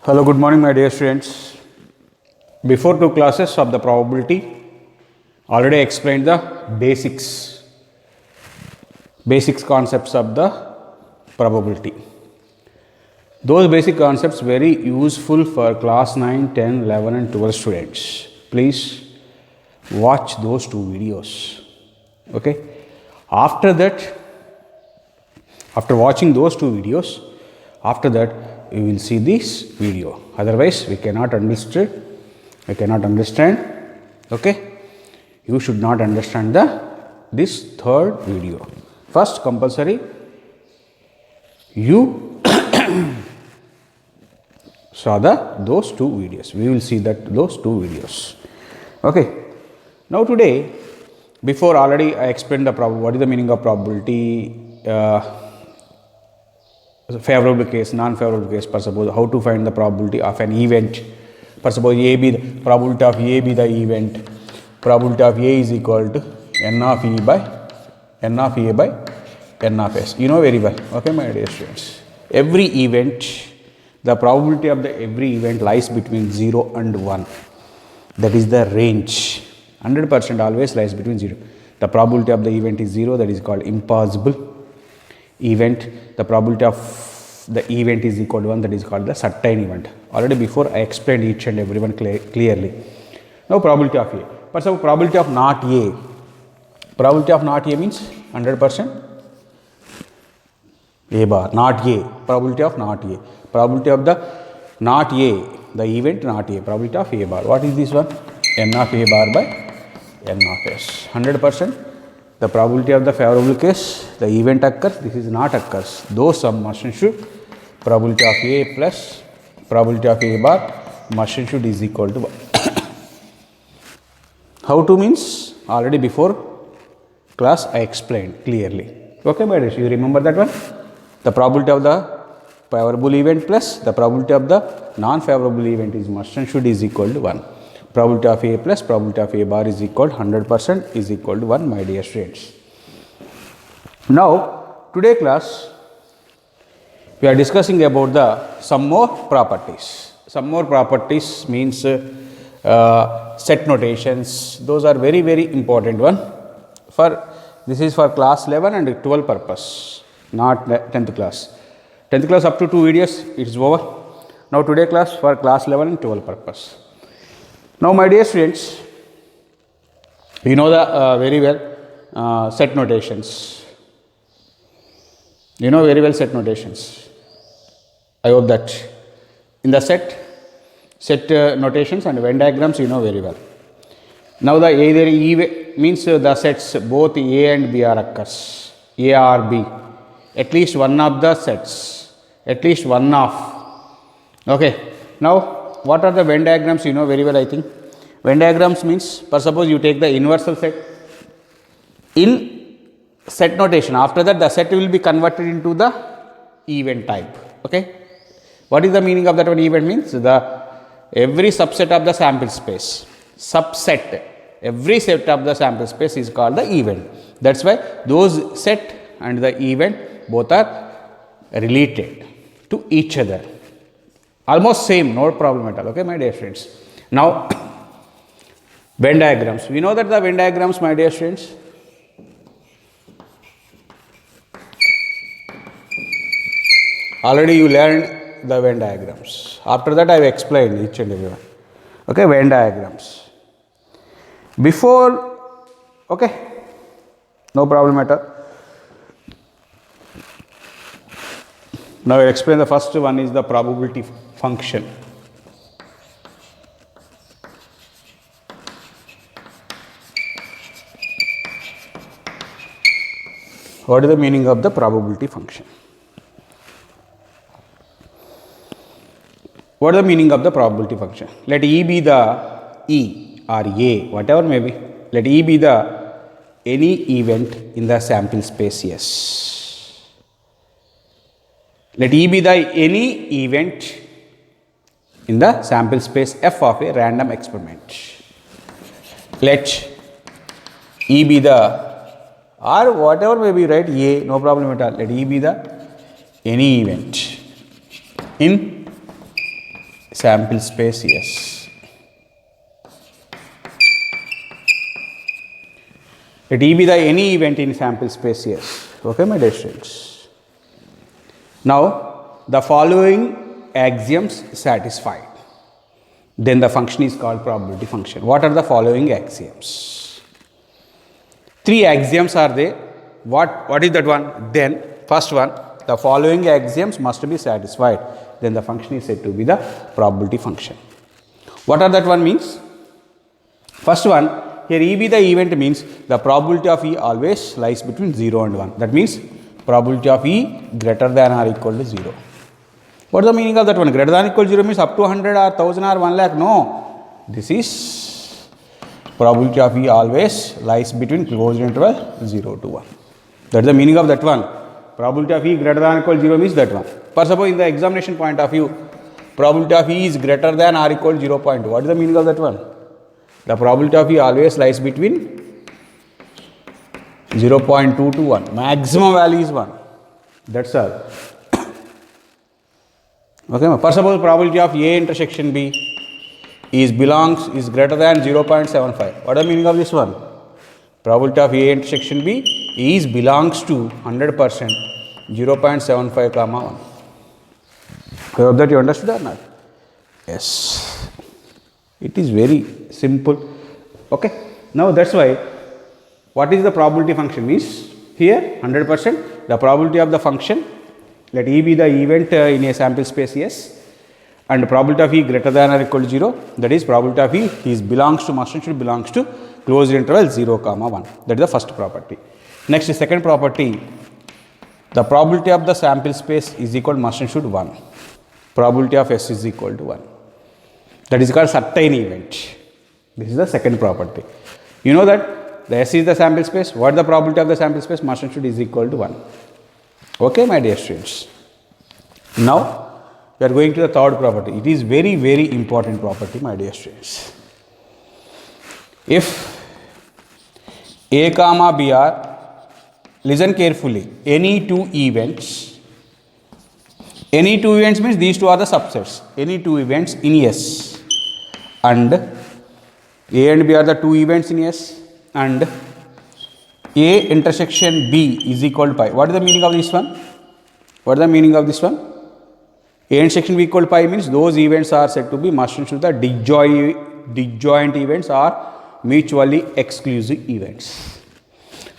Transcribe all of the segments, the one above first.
Hello, good morning, my dear students. Before two classes of the probability, already explained the basics concepts of the probability. Those basic concepts very useful for class 9, 10, 11 and 12 students. Please watch those two videos. Okay. After that, after watching those two videos, after that we will see this video. Otherwise, we cannot understand. Okay. You should not understand this third video. First, compulsory you saw those two videos. We will see those two videos. Okay. Now today, before already I explained what is the meaning of probability, favorable case, non-favorable case. For suppose how to find the probability of an event. For suppose A be the probability of A be the event. Probability of A is equal to n of E by n of A by n of S. You know very well. Okay, my dear students. Every event, the probability of every event lies between 0 and 1. That is the range. 100% always lies between 0. The probability of the event is 0. That is called impossible event. The probability of the event is equal to 1. That is called the certain event. Already before I explained each and every one clearly. Now probability of A. For example, probability of not A. Probability of not A means 100%. A bar, not A. Probability of not A. Probability of the not A, the event not A. Probability of A bar. What is this one? N of A bar by N of S. 100%. The probability of the favorable case, the event occurs, this is not occurs. Those sum must and should, probability of A plus probability of A bar must and should is equal to 1. How to means already before class I explained clearly. Okay, my dear, you remember that one? The probability of the favorable event plus the probability of the non-favorable event is must and should is equal to 1. Probability of A plus probability of A bar is equal to 100% is equal to 1, my dear students. Now, today class, we are discussing about some more properties. Some more properties means set notations. Those are very, very important one. This is for class 11 and 12 purpose, not 10th class. 10th class up to 2 videos, it is over. Now, today class for class 11 and 12 purpose. Now, my dear students, you know the very well set notations. You know very well set notations. I hope that in the set notations and Venn diagrams you know very well. Now, the either E means the sets both A and B are occurs. A or B. At least one of the sets. At least one of. Okay. Now, what are the Venn diagrams? You know very well, I think. Venn diagrams means, for suppose you take the inversal set in set notation. After that, the set will be converted into the event type. Okay. What is the meaning of that one? Event means every subset of the sample space. Subset. Every set of the sample space is called the event. That's why those set and the event both are related to each other. Almost same, no problem at all. Okay, my dear friends. Now, Venn diagrams. We know that the Venn diagrams, my dear friends. Already you learned the Venn diagrams. After that, I have explained each and every one. Okay, Venn diagrams. Before, okay, no problem at all. Now, I will explain the first one is the probability function. What is the meaning of the probability function? What is the meaning of the probability function? Let E be the E or A, whatever may be. Let E be the any event in the sample space, yes. Let E be the any event in the sample space F of a random experiment. Let E be the or whatever may be, right, A, no problem at all. Let E be the any event in sample space yes. Let E be the any event in sample space yes. Okay, my dear students. Now, the following axioms satisfied. Then the function is called probability function. What are the following axioms? 3 axioms are there. What is that one? Then, first one, the following axioms must be satisfied. Then the function is said to be the probability function. What are that one means? First one, here E be the event means the probability of E always lies between 0 and 1. That means probability of E greater than or equal to 0. What is the meaning of that one? Greater than or equal to 0 means up to 100 or 1000 or 1 lakh. No. This is probability of E always lies between closed interval 0 to 1. That is the meaning of that one. Probability of E greater than or equal to 0 means that one. For suppose in the examination point of view, probability of E is greater than or equal to 0. What is the meaning of that one? The probability of E always lies between 0.2 to 1. Maximum value is 1. That's all. Okay. For suppose probability of A intersection B is greater than 0.75. What is the meaning of this one? Probability of A intersection B is belongs to 100%, 0.75 comma 1. I hope that you understood or not? Yes. It is very simple. Okay. Now that's why what is the probability function means here 100% the probability of the function, let E be the event in a sample space yes, and probability of E greater than or equal to 0, that is probability of E is belongs to must and should belongs to closed interval 0 comma 1. That is the first property. Next is second property, the probability of the sample space is equal to must and should 1. Probability of S is equal to 1. That is called certain event. This is the second property. You know that the S is the sample space. What is the probability of the sample space? Must and should is equal to 1. Okay, my dear students. Now, we are going to the third property. It is very, very important property, my dear students. If A comma B are, listen carefully, any two events means these two are the subsets. Any two events in S, and A and B are the two events in S, and A intersection B is equal to pi. What is the meaning of this one? What is the meaning of this one? A intersection B equal to pi means those events are said to be must and should the disjoint events or mutually exclusive events.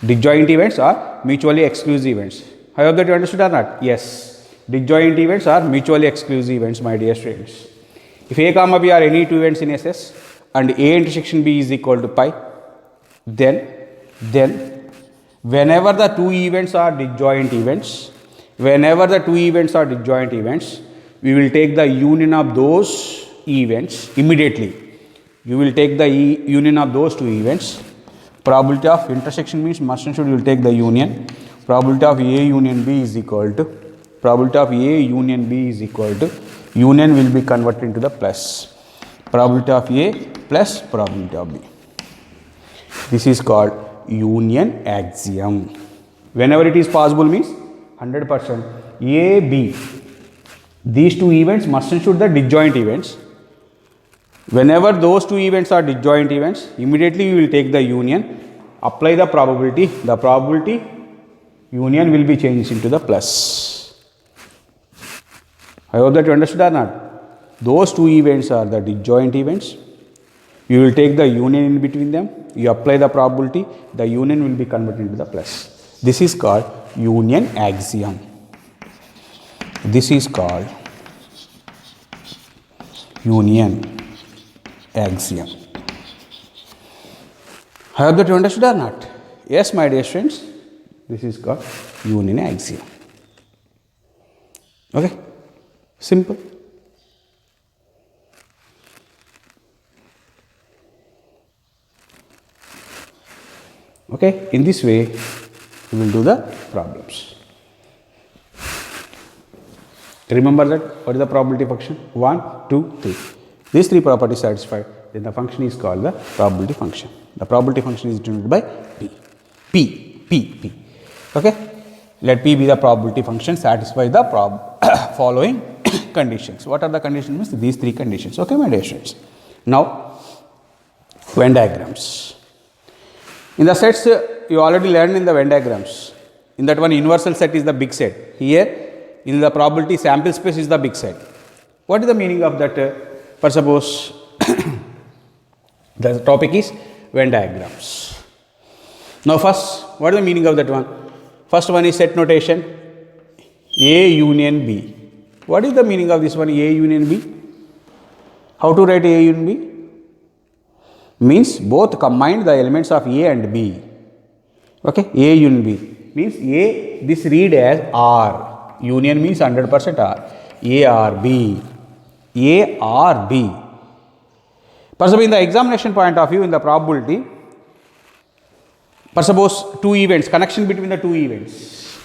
Disjoint events are mutually exclusive events. I hope that you understood or not? Yes. Disjoint events are mutually exclusive events, my dear students. If A comma B are any two events in SS and A intersection B is equal to pi, then whenever the two events are disjoint events, we will take the union of those events immediately. You will take the union of those two events. Probability of intersection means must and should, you will take the union. Probability of A union B is equal to, union will be converted into the plus. Probability of A plus probability of B. This is called union axiom. Whenever it is possible means 100% A, B. These two events must and should the disjoint events. Whenever those two events are disjoint events, immediately we will take the union, apply the probability union will be changed into the plus. I hope that you understood or not. Those two events are the disjoint events. You will take the union in between them, you apply the probability, the union will be converted into the plus. This is called union axiom. This is called union axiom. I hope that you understood or not? Yes, my dear students, this is called union axiom. Okay, simple. Okay, in this way we will do the problems. Remember that what is the probability function? 1, 2, 3. These three properties satisfied, then the function is called the probability function. The probability function is denoted by P. Okay, let P be the probability function, satisfy the following conditions. What are the conditions? Means these three conditions. Okay, my dear students. Now, Venn diagrams. In the sets, you already learned in the Venn diagrams. In that one, universal set is the big set. Here, in the probability, sample space is the big set. What is the meaning of that? For suppose, the topic is Venn diagrams. Now, first, what is the meaning of that one? First one is set notation, A union B. What is the meaning of this one, A union B? How to write A union B? Means both combine the elements of A and B. Okay, A union B means A, this read as R. Union means 100% R. A or B. A or B. For suppose in the examination point of view, in the probability, for suppose two events, connection between the two events,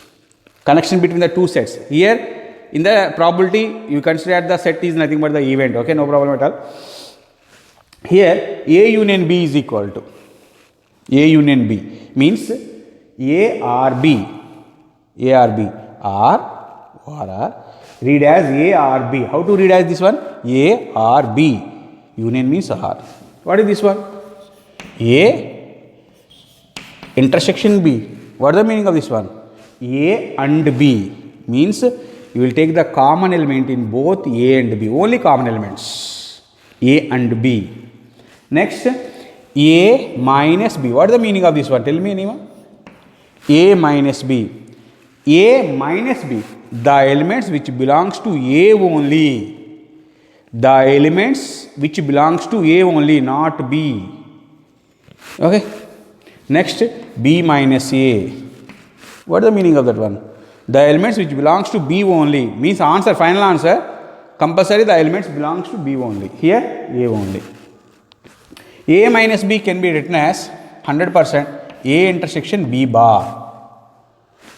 connection between the two sets. Here in the probability, you consider the set is nothing but the event. Okay, no problem at all. Here A union B is equal to A union B means A or B, A or B, or read as A or B. How to read as this one? A or B. Union means R. What is this one? A intersection B. What is the meaning of this one? A and B means you will take the common element in both A and B. Only common elements. A and B. Next, A minus B. What is the meaning of this one? Tell me anyone. A minus B. A minus B. The elements which belongs to A only. The elements which belongs to A only, not B. Okay. Next, B minus A. What is the meaning of that one? The elements which belongs to B only means answer, final answer. Compulsory the elements belongs to B only. Here A only. A minus B can be written as 100% A intersection B bar.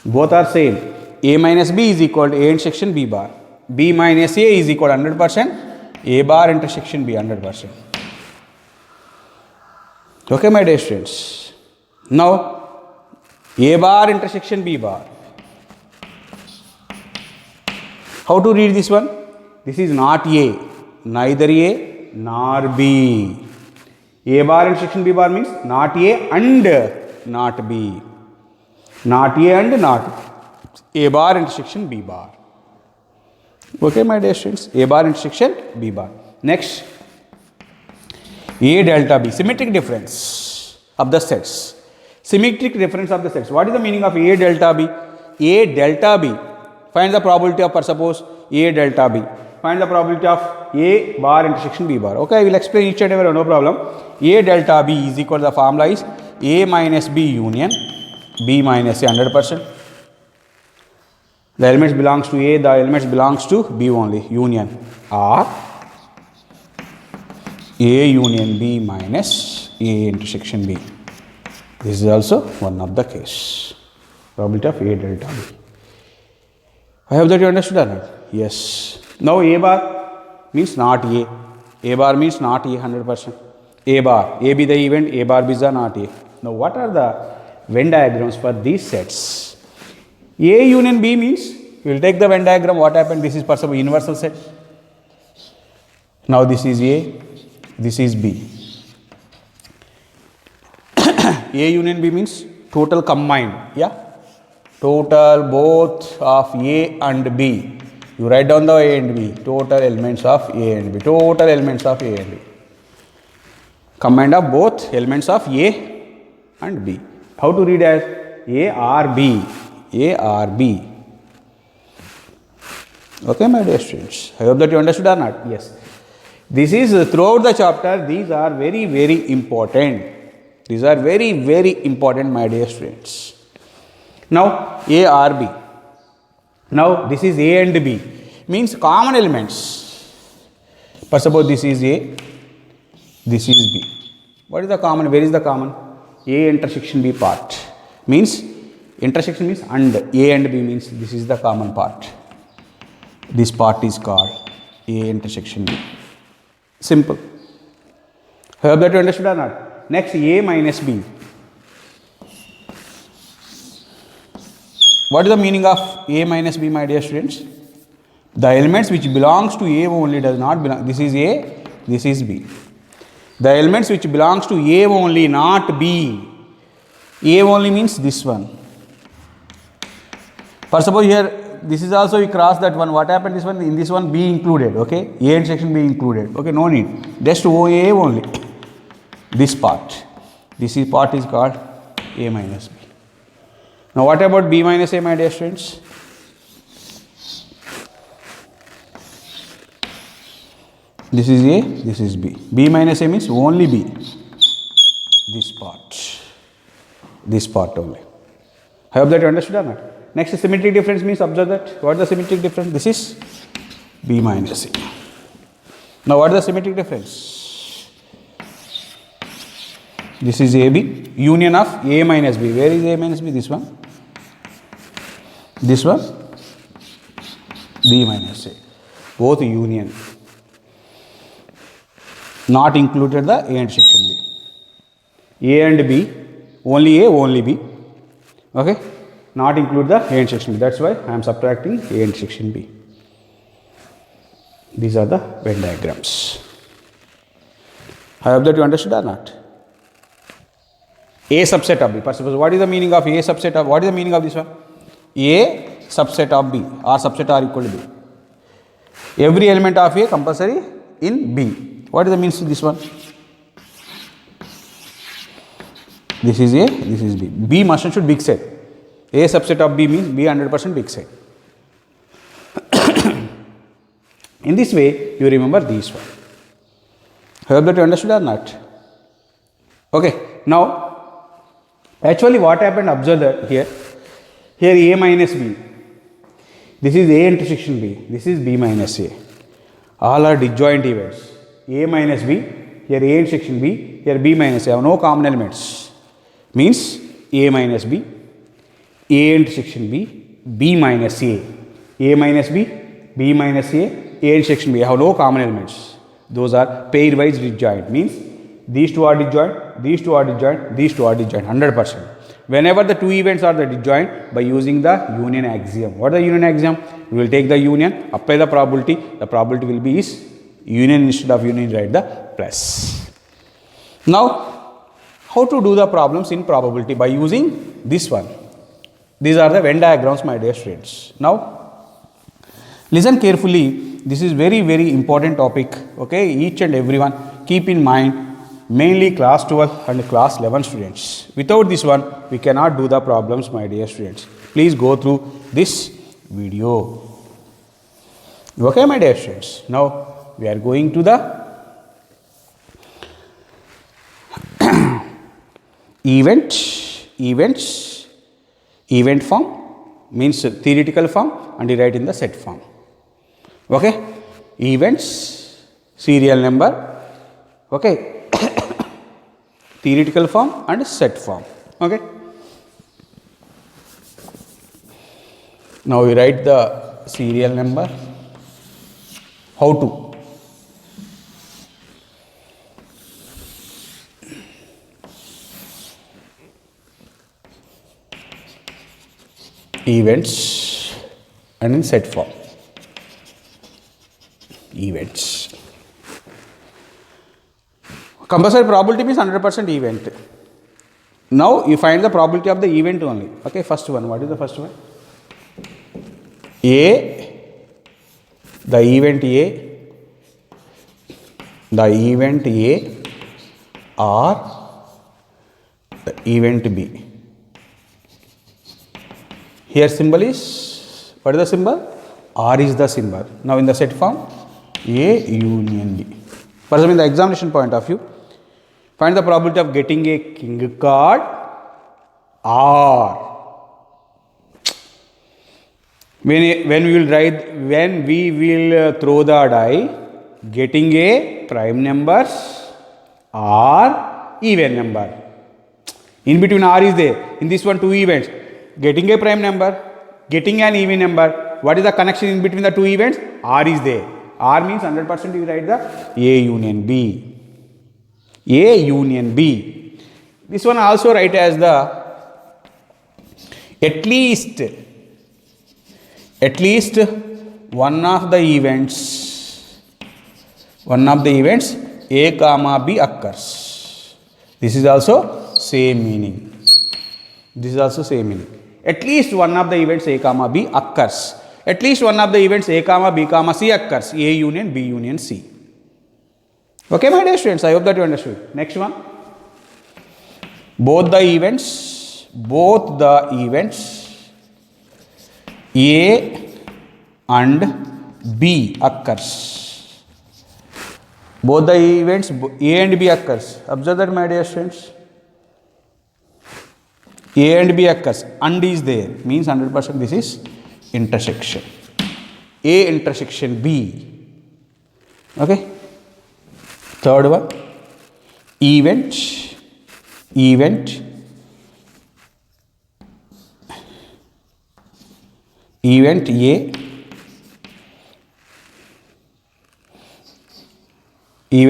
Both are same. A minus B is equal to A intersection B bar. B minus A is equal to 100% A bar intersection B 100%. Okay, my dear students. Now, A bar intersection B bar. How to read this one? This is not A, neither A nor B. A bar intersection B bar means not A and not B. Not A and not A bar intersection B bar. Okay, my dear students. A bar intersection B bar. Next, A delta B. Symmetric difference of the sets. Symmetric difference of the sets. What is the meaning of A delta B? A delta B. Find the probability of, suppose, A delta B. Find the probability of A bar intersection B bar. Okay, I will explain each and every, no problem. A delta B is equal to the formula is A minus B union B minus A 100%. The elements belongs to A, the elements belongs to B only, union, or A union B minus A intersection B. This is also one of the case. Probability of A delta B. I hope that you understood or not? Yes. Now A bar means not A. A bar means not A 100%. A bar, A be the event, A bar B is the not A. Now what are the Venn diagrams for these sets? A union B means you will take the Venn diagram. What happened? This is possible universal set. Now this is A, this is B. A union B means total combined. Yeah, total both of A and B. You write down the A and B. Total elements of A and B. Total elements of A and B. Combined of both elements of A and B. How to read as A or B? A or B. Okay, my dear students. I hope that you understood or not. Yes. This is throughout the chapter. These are very, very important. These are very, very important, my dear students. Now, A or B. Now, this is A and B. Means common elements. First suppose this is A, this is B. What is the common? Where is the common? A intersection B part. Means intersection means and A and B means this is the common part. This part is called A intersection B. Simple. I hope that you understood or not. Next, A minus B. What is the meaning of A minus B, my dear students? The elements which belongs to A only does not belong. This is A, this is B. The elements which belongs to A only, not B. A only means this one. For suppose here, this is also we cross that one. What happened? This one, in this one B included. Okay, A intersection B included. Okay, no need. Just A only. This part. This is part is called A minus B. Now what about B minus A, my dear students? This is A, this is B. B minus A means only B. This part. This part only. I hope that you understood or not. Next, symmetric difference means, observe that. What is the symmetric difference? This is B minus A. Now what is the symmetric difference? This is AB, union of A minus B. Where is A minus B? This one. This one, B minus A. Both union. Not included the A intersection B. A and B, only A, only B. Okay. Not include the A intersection B. That's why I am subtracting A intersection B. These are the Venn diagrams. I hope that you understood or not. A subset of B. Suppose what is the meaning of A subset of, what is the meaning of this one? A subset of B or subset are equal to B. Every element of A compulsory in B. What is the means of this one? This is A, this is B. B must and should big set. A subset of B means B 100% big set. In this way, you remember these one. I hope that you understood or not. Okay, now, actually what happened, observe that here. Here A minus B. This is A intersection B. This is B minus A. All are disjoint events. A minus B, here A intersection B, here B minus A have no common elements. Means A minus B, A intersection B, B minus A. A minus B, B minus A, A intersection B have no common elements. Those are pairwise disjoint. Means these two are disjoint, these two are disjoint, these two are disjoint, 100%. Whenever the two events are the disjoint, by using the union axiom. What is the union axiom? We will take the union, apply the probability will be is union, instead of union write the plus. Now, how to do the problems in probability? By using this one. These are the Venn diagrams, my dear students. Now, listen carefully. This is very, very important topic. Okay, each and everyone keep in mind, mainly class 12 and class 11 students. Without this one, we cannot do the problems, my dear students. Please go through this video. Okay, my dear students. Now, we are going to the event form means theoretical form, and you write in the set form. Okay, events, serial number, okay, theoretical form and set form. Okay, now we write the serial number. How to? Events and in set form. Events. Compulsory probability means 100% event. Now you find the probability of the event only. Okay, first one. What is the first one? A, the event A, the event A or the event B. Here symbol is, what is the symbol? R is the symbol. Now in the set form, A union B. For example, in the examination point of view, find the probability of getting a king card R. When we will throw the die, getting a prime numbers or even number. In between R is there. In this one, two events. Getting a prime number, getting an even number. What is the connection in between the two events? R is there. R means 100% you write the A union B. A union B. This one also write as the at least one of the events A comma B occurs. This is also same meaning. This is also same meaning. At least one of the events A comma B occurs. At least one of the events A comma B comma C occurs. A union B union C. Okay, my dear students, I hope that you understood. Next one. Both the events A and B occurs. Both the events A and B occurs. Observe that, my dear students. A and B occurs. And is there. Means 100% this is intersection. A intersection B. Okay. Third one. Event A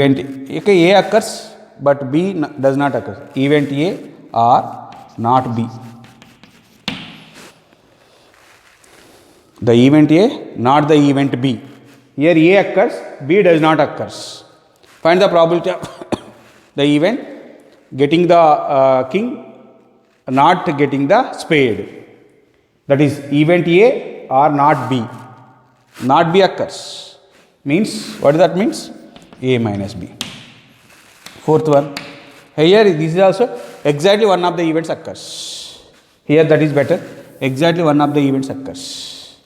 okay, A occurs but B does not occur. Event A or not B. The event A, not the event B. Here A occurs, B does not occurs. Find the probability of the event getting the king, not getting the spade. That is event A or not B. Not B occurs. Means, what that means? A minus B. Fourth one. Here this is also exactly one of the events occurs. Here that is better. Exactly one of the events occurs.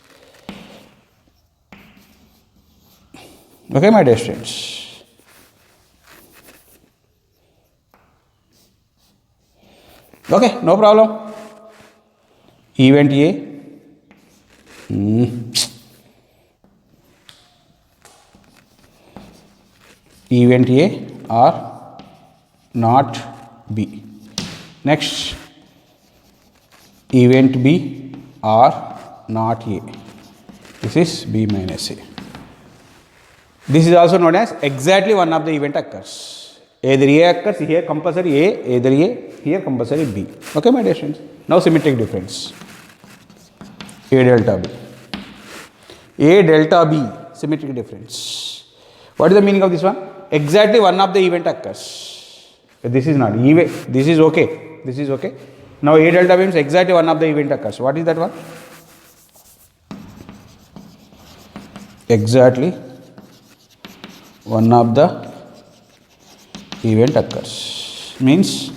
Okay, my dear students. Okay, no problem. Event A. Event A or not B. Next, event B or not A. This is B minus A. This is also known as exactly one of the event occurs. Either A occurs, here compulsory A, either A, here compulsory B. Okay, my dear students. Now symmetric difference. A delta B. A delta B, symmetric difference. What is the meaning of this one? Exactly one of the event occurs. This is not, this is okay. This is okay. Now A delta B means exactly one of the event occurs. What is that one? Exactly one of the event occurs. Means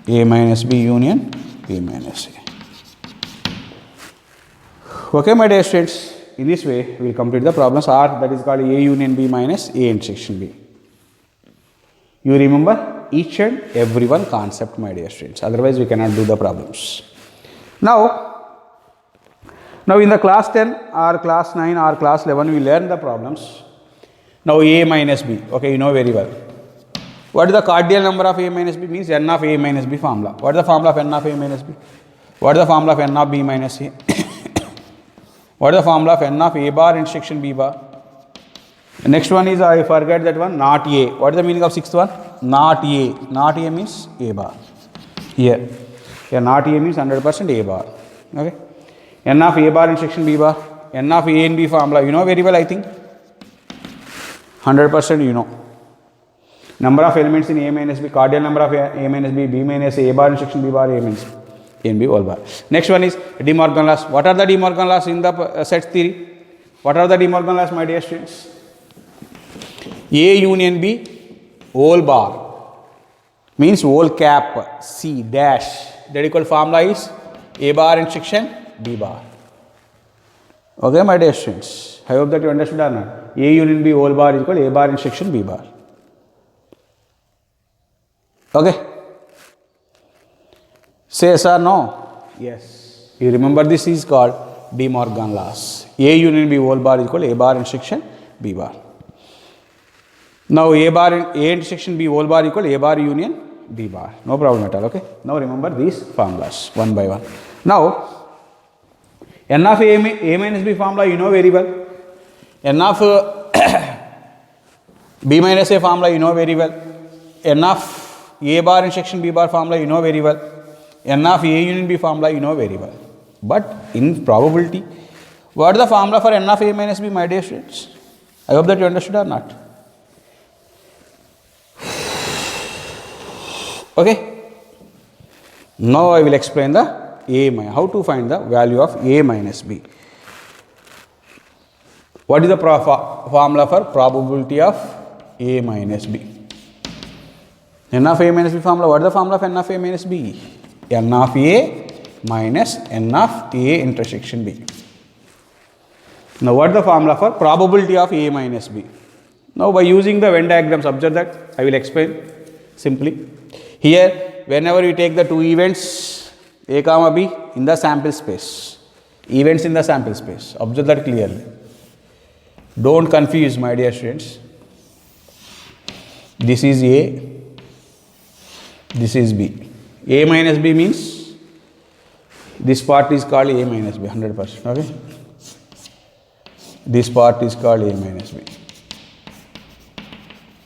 A minus B union B minus A. Okay, my dear students. In this way, we will complete the problems R, that is called A union B minus A intersection B. You remember each and every one concept, my dear students. Otherwise, we cannot do the problems. Now in the class 10 or class 9 or class 11, we learn the problems. Now A minus B. Okay, you know very well. What is the cardinal number of A minus B? Means N of A minus B formula. What is the formula of N of A minus B? What is the formula of N of B minus A? What is the formula of N of A bar intersection B bar? The next one is, I forget that one, not A. What is the meaning of sixth one? Not A. Not A means A bar. Here not A means 100% A bar. Okay. N of A bar intersection B bar. N of A and B formula, you know very well, I think. 100% you know. Number of elements in A minus B, cardinal number of A minus B, B minus A bar intersection B bar, A means A and B all bar. Next one is De Morgan laws. What are the De Morgan laws in the set theory? What are the De Morgan laws, my dear students? A union B whole bar means whole cap C dash. That equal formula is A bar intersection B bar. Okay, my dear students. I hope that you understood or not. A union B whole bar is equal A bar intersection B bar. Okay. Say yes or no? Yes. You remember this is called De Morgan laws. A union B whole bar is equal A bar intersection B bar. Now A intersection B whole bar equal A bar union B bar. No problem at all. Okay. Now remember these formulas one by one. Now N of A minus B formula you know very well. N of B minus A formula you know very well. N of A bar intersection B bar formula you know very well. N of A union B formula you know very well. But in probability, What is the formula for n of a minus b, my dear students? I hope that you understood or not. Okay. Now I will explain the how to find the value of a minus b. What is the formula for probability of a minus b? N of a minus b formula. What is the formula of n of a minus b? N of a minus n of a intersection b. Now what is the formula for probability of a minus b? Now by using the Venn diagrams, observe that I will explain simply. Here whenever you take the two events a comma b in the sample space, events in the sample space, observe that clearly. Don't confuse, my dear students. This is a, this is b. A minus b means this part is called a minus b, 100%. Okay. This part is called a minus b.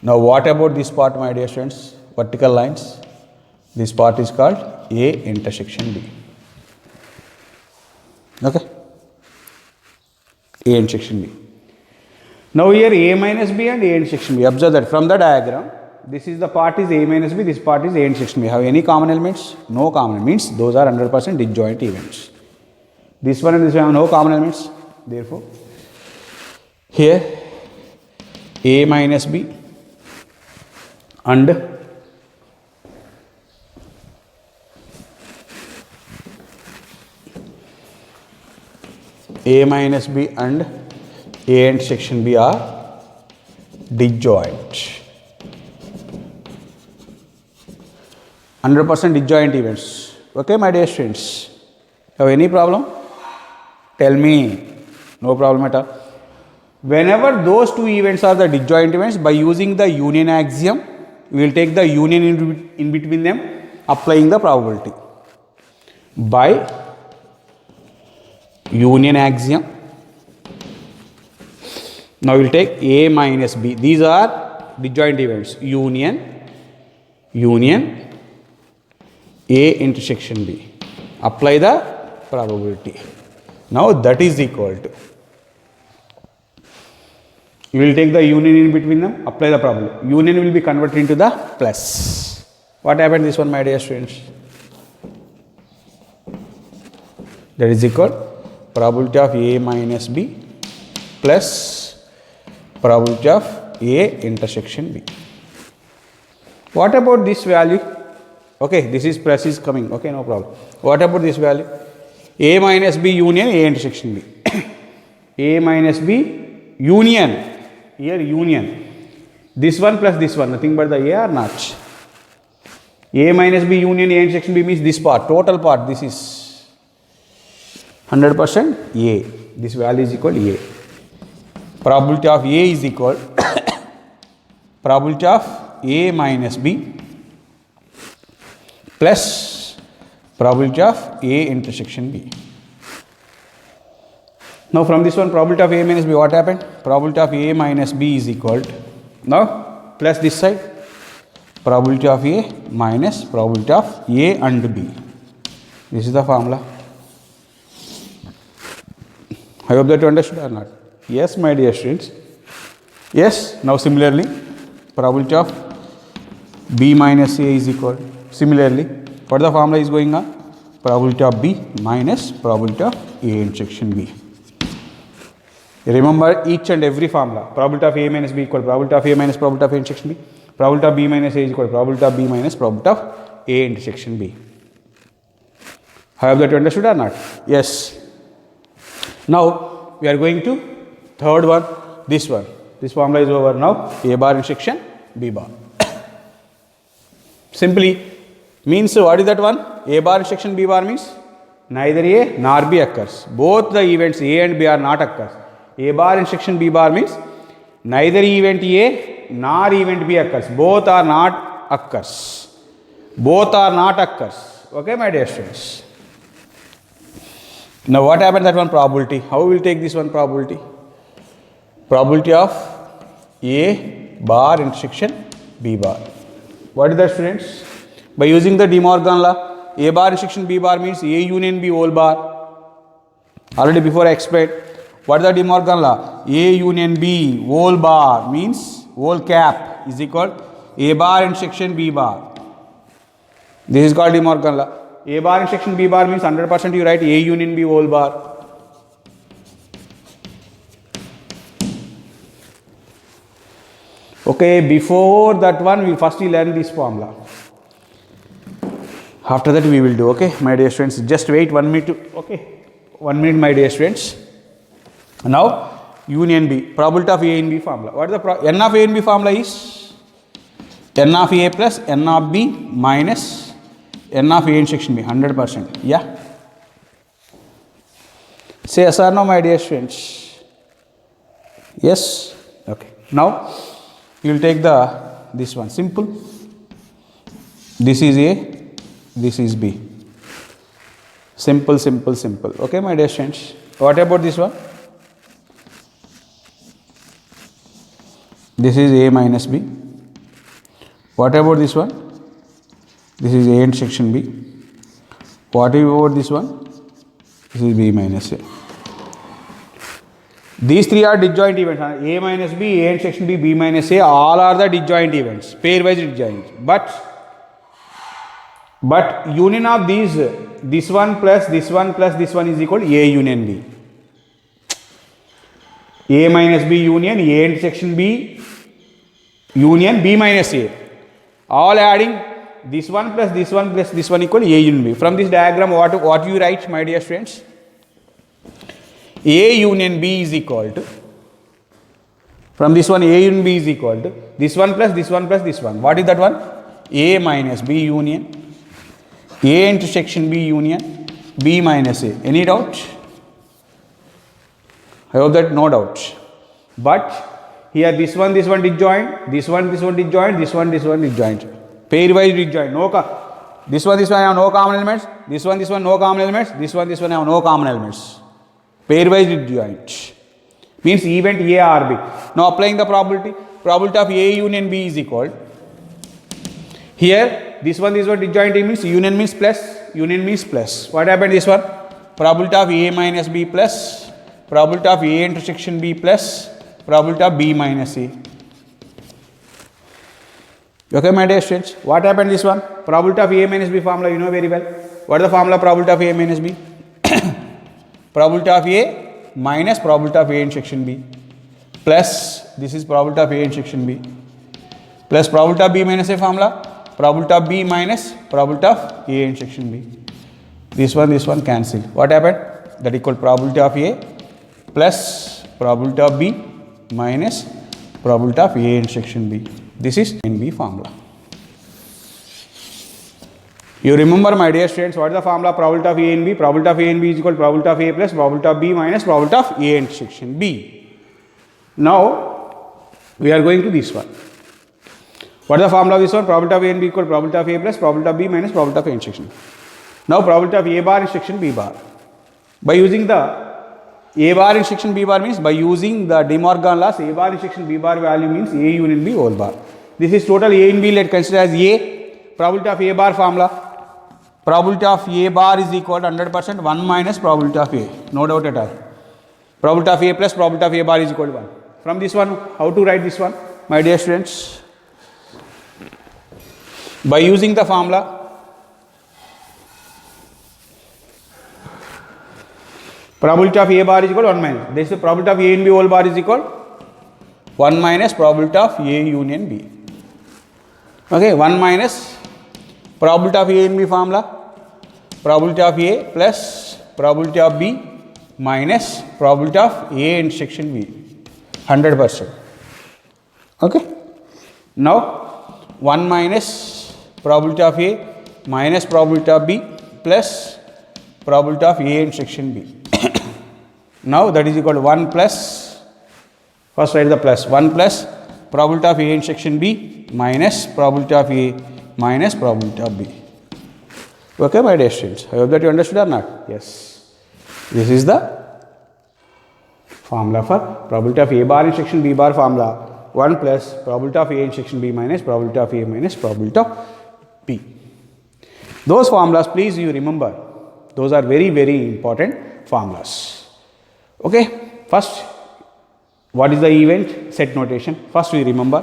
Now what about this part, my dear students? Vertical lines. This part is called a intersection b. Okay. A intersection b. Now here a minus b and a intersection b. Observe that from the diagram, this is the part is a minus b, this part is a intersection b. Have any common elements? No common, means those are 100% disjoint events. This one and this one have no common elements. Therefore, here a minus b and a minus b and a intersection b are disjoint. 100% disjoint events. Okay, my dear students. Have any problem? Tell me. No problem at all. Whenever those two events are the disjoint events, by using the union axiom, we will take the union in between them, applying the probability. By union axiom, now we will take a minus b. These are disjoint events. Union, a intersection b. Apply the probability. Now that is equal to, you will take the union in between them, apply the probability. Union will be converted into the plus. What happened this one, my dear students? That is equal probability of a minus b plus probability of a intersection b. What about this value? Okay, this is plus is coming. Okay, no problem. What about this value? A minus b union a intersection b. A minus b union. Here union. This one plus this one, nothing but the a or not. A minus b union a intersection b means this part, total part. This is 100% a. This value is equal to a. Probability of a is equal probability of a minus b plus probability of a intersection b. Now from this one, probability of a minus b, what happened? Probability of a minus b is equal to, now plus this side, probability of a minus probability of a and b. This is the formula. I hope that you understood or not. Yes, my dear students. Yes, now similarly, probability of b minus a is equal. Similarly, what the formula is going on? Probability of b minus probability of a intersection b. Remember each and every formula. Probability of a minus b equal probability of a minus probability of a intersection b. Probability of b minus a is equal probability of b minus probability of a intersection b. Have that you understood or not? Yes. Now we are going to third one. This one. This formula is over now. A bar intersection b bar. Simply means what is that one? A bar intersection b bar means neither a nor b occurs. Both the events a and b are not occurs. A bar intersection b bar means neither event a nor event b occurs. Both are not occurs. Both are not occurs. Okay, my dear students. Now what happened that one probability? How we will take this one probability? Probability of a bar intersection b bar. What is that, students? By using the De Morgan law, a bar intersection b bar means a union b whole bar. Already before I explained, What is the De Morgan law? A union B whole bar means whole cap is equal A bar intersection B bar. This is called De Morgan law. A bar intersection B bar means 100% you write A union B whole bar. Okay, before that one, we first learn this formula. After that, we will do. Okay, my dear students, just wait 1 minute. Okay, 1 minute, my dear students. Now, union B, probability of A in B formula. What is the N of A in B formula is? N of A plus N of B minus N of A intersection B, 100%. Yeah. Say yes or no, my dear students. Yes. Okay. Now, you will take this one, simple. This is A, this is B. Simple, simple, simple. Okay, my dear students. What about this one? This is A minus B. What about this one? This is A intersection B. What about this one? This is B minus A. These three are disjoint events. A minus B, A intersection B, B minus A, all are the disjoint events, pairwise disjoint. But union of these, this one plus this one plus this one is equal to A union B. A minus B union, A intersection B union, B minus A. All adding this one plus this one plus this one equal to A union B. From this diagram, what you write, my dear friends? A union B is equal to, from this one A union B is equal to this one plus this one plus this one. What is that one? A minus B union, A intersection B union, B minus A. Any doubt? I hope that no doubt. But here this one disjoint, this one disjoint, this one disjoint. Pairwise disjoint. This one have no common elements, this one no common elements, this one have no common elements. Pairwise disjoint means event A or B. Now applying the probability of A union B is equal. Here this one disjoint means union means plus. What happened this one? Probability of A minus B plus probability of A intersection B plus probability of B minus A. Okay, my dear students. What happened this one? Probability of A minus B formula you know very well. What is the formula probability of A minus B? Probability of A minus probability of A intersection B plus this is probability of A intersection B plus probability of B minus A formula, probability of B minus probability of A intersection B. This one cancel. What happened? That equal probability of A plus probability of B minus probability of A intersection B. This is in B formula. You remember, my dear students, what is the formula? Probability of A in B. Probability of A in B is equal to probability of A plus probability of B minus probability of A intersection B. Now, we are going to this one. What is the formula of this one? Probability of A in B equal to probability of A plus probability of B minus probability of A intersection. Now, probability of A bar intersection B bar. By using the A bar intersection B bar means by using the De Morgan laws, A bar intersection B bar value means A union B whole bar. This is total A in B. Let us consider as A. Probability of A bar formula. Probability of A bar is equal to 100% 1 minus probability of A. No doubt at all. Probability of A plus probability of A bar is equal to 1. From this one, how to write this one, my dear students? By using the formula, probability of A bar is equal to 1 minus. This is probability of A in B whole bar is equal 1 minus probability of A union B. Okay, 1 minus probability of A in B formula, probability of A plus probability of B minus probability of A intersection B, 100%. Okay. Now, 1 minus probability of A minus probability of B plus probability of A intersection B. Now, that is equal to 1 plus, first write the plus, 1 plus probability of A intersection B minus probability of A minus probability of B. Okay, my dear students. I hope that you understood or not? Yes. This is the formula for probability of A bar intersection B bar formula. 1 plus probability of A intersection B minus probability of A minus probability of B. Those formulas, please you remember. Those are very, very important formulas. Okay. First, what is the event? Set notation. First we remember.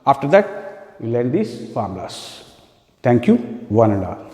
After that, we learn these formulas. Thank you, one and all.